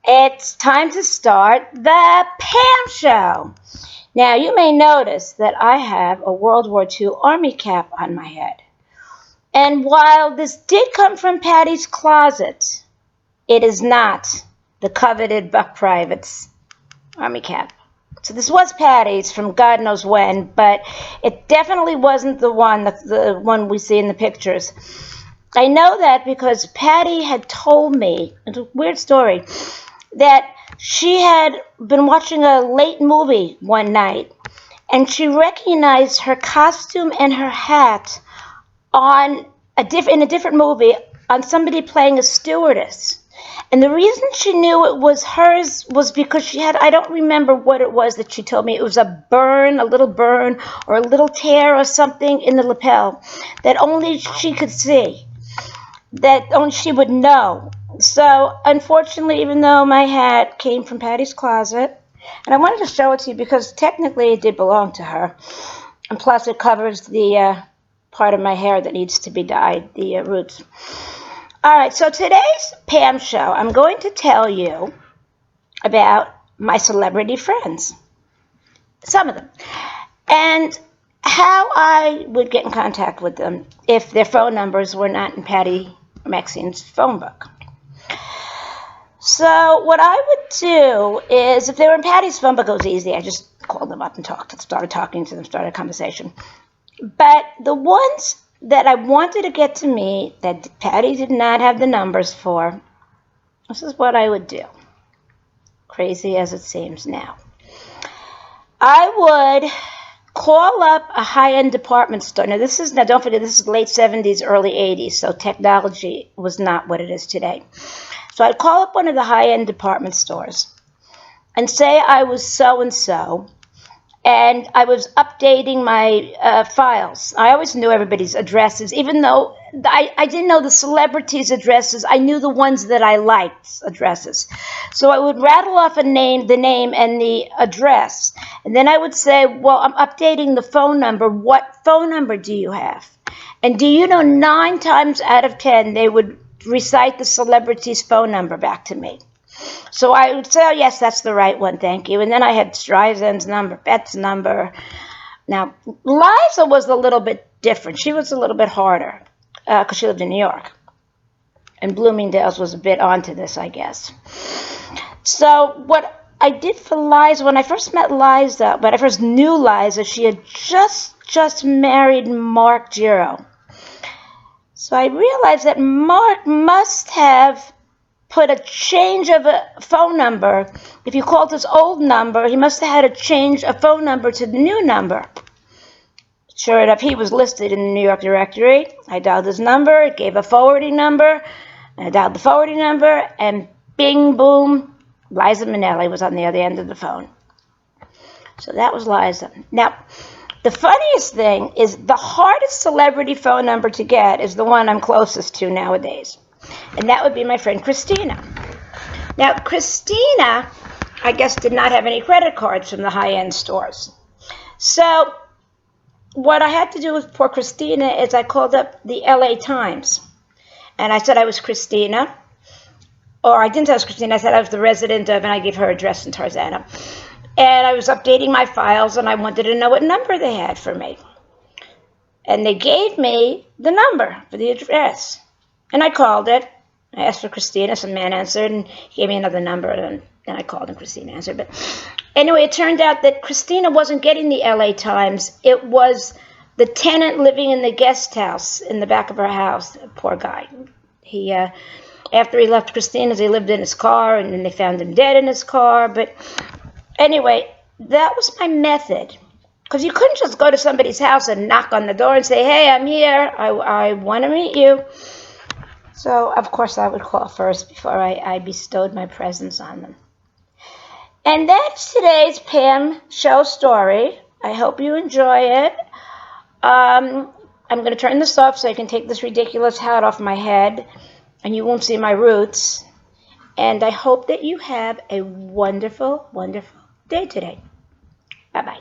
It's time to start the Pam Show. Now, you may notice that I have a World War II Army cap on my head. And while this did come from Patty's closet, it is not the coveted Buck Private's Army cap. So this was Patty's from God knows when, but it definitely wasn't the one we see in the pictures. I know that because Patty had told me, it's a weird story, that she had been watching a late movie one night and she recognized her costume and her hat in a different movie on somebody playing a stewardess. And the reason she knew it was hers was because she had, I don't remember what it was that she told me. It was a little burn, or a little tear or something in the lapel that only she could see, that only she would know. So, unfortunately, even though my hat came from Patty's closet, and I wanted to show it to you because technically it did belong to her, and plus it covers the part of my hair that needs to be dyed, the roots. All right, so today's Pam Show, I'm going to tell you about my celebrity friends, some of them, and how I would get in contact with them if their phone numbers were not in Patty Maxine's phone book. So what I would do is, if they were in Patty's phone book, it was easy. I just called them up and started talking to them, started a conversation. But the ones that I wanted to get to me that Patty did not have the numbers for, this is what I would do. Crazy as it seems now. I would call up a high-end department store. Now, don't forget, this is late 70s, early 80s, so technology was not what it is today. So I'd call up one of the high-end department stores and say I was so-and-so, and I was updating my files. I always knew everybody's addresses, even though I didn't know the celebrities' addresses. I knew the ones that I liked addresses. So I would rattle off the name and the address, and then I would say, well, I'm updating the phone number. What phone number do you have? And do you know 9 times out of 10 they would recite the celebrity's phone number back to me? So I would say, oh, yes, that's the right one, thank you. And then I had Streisand's number, Bet's number. Now, Liza was a little bit different. She was a little bit harder because she lived in New York. And Bloomingdale's was a bit onto this, I guess. So what I did for Liza, when I first met Liza, when I first knew Liza, she had just married Mark Giro. So I realized that Mark must have put a change of a phone number. If you called his old number, he must have had to change a phone number to the new number. Sure enough, he was listed in the New York directory. I dialed his number, it gave a forwarding number, and I dialed the forwarding number, and bing, boom, Liza Minnelli was on the other end of the phone. So that was Liza. Now, the funniest thing is the hardest celebrity phone number to get is the one I'm closest to nowadays. And that would be my friend Christina. Now, Christina, I guess, did not have any credit cards from the high-end stores. So what I had to do with poor Christina is I called up the LA Times. And I said I was Christina. Or I didn't say I was Christina. I said I was the resident of, and I gave her address in Tarzana. And I was updating my files, and I wanted to know what number they had for me. And they gave me the number for the address. And I called it. I asked for Christina. Some man answered, and he gave me another number. And then I called, and Christina answered. But anyway, it turned out that Christina wasn't getting the LA Times. It was the tenant living in the guest house in the back of her house. Poor guy. He, after he left Christina's, he lived in his car, and then they found him dead in his car. But anyway, that was my method. Because you couldn't just go to somebody's house and knock on the door and say, hey, I'm here. I want to meet you. So, of course, I would call first before I bestowed my presence on them. And that's today's Pam Show story. I hope you enjoy it. I'm going to turn this off so I can take this ridiculous hat off my head, and you won't see my roots. And I hope that you have a wonderful, wonderful day today. Bye-bye.